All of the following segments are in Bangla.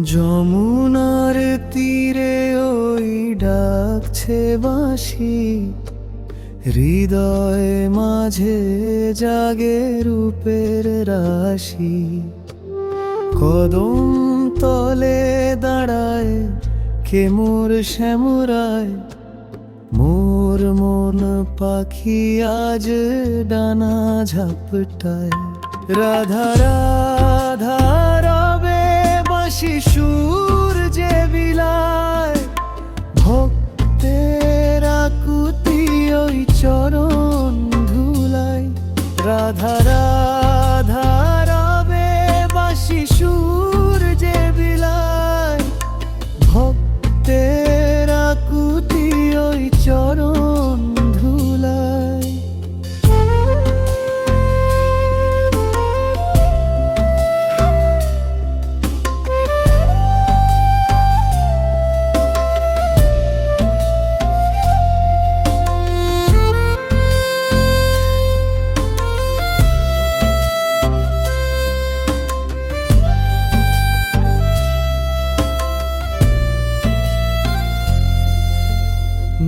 যমুনার তীরে ওই ডাকছে বাঁশি, হৃদয় মাঝে জাগে রূপের রাশি। কদম তলে দাঁড়ায় কে মোর শ্যামরায়, মোর মন পাখি আজ ডানা ঝাপটায়। রাধা রাধা রবে বাঁশি সুর যে বিলায়, ভক্তের আকুতি ওই চরণ ধুলায়। রাধা রাধা রবে বাঁশি সুর যে বিলায়, ভক্তের আকুতি ওই চরণ ধুলায়।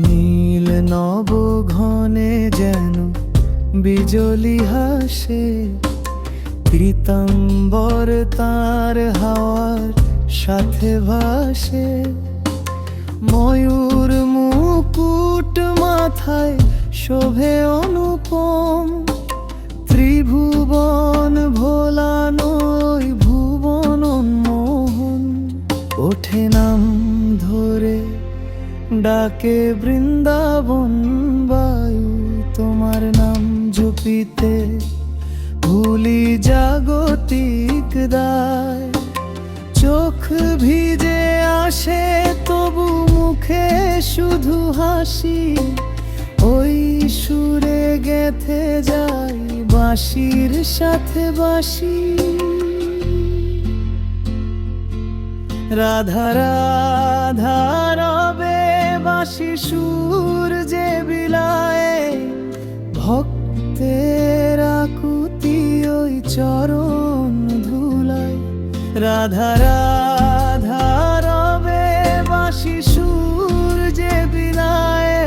নীল নব ঘনে যেন বিজলি হাসে, পীতাম্বর তার হাওয়ার সাথে ভাসে। ময়ূর মুকুট মাথায় শোভে অনুপম, ত্রিভুবন ভোলানো ভুবন মোহন। ওঠে নাম ধরে ডাকে বৃন্দাবন বায়ু, তোমার নাম জপিতে ভুলি জাগতিক দায়। চোখ ভিজে আসে তবু মুখে শুধু হাসি, ওই সুরে গেথে যাই বাঁশির সাথে বাঁশি। রাধা রাধা রবে বাঁশি সুর যে বিলায়, ভক্তের আকুতি ওই চরণ ধুলায়। রাধা রাধা রবে বাঁশি সুর যে বিলায়,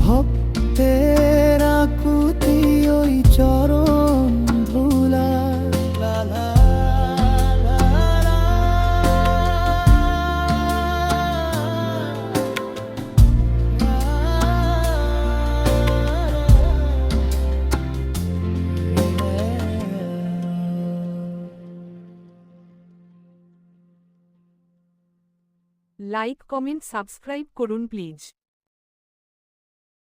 ভক্তের আকুতি ওই চরণ ধুলায়। লালা লাইক কমেন্ট সাবস্ক্রাইব করুন প্লিজ।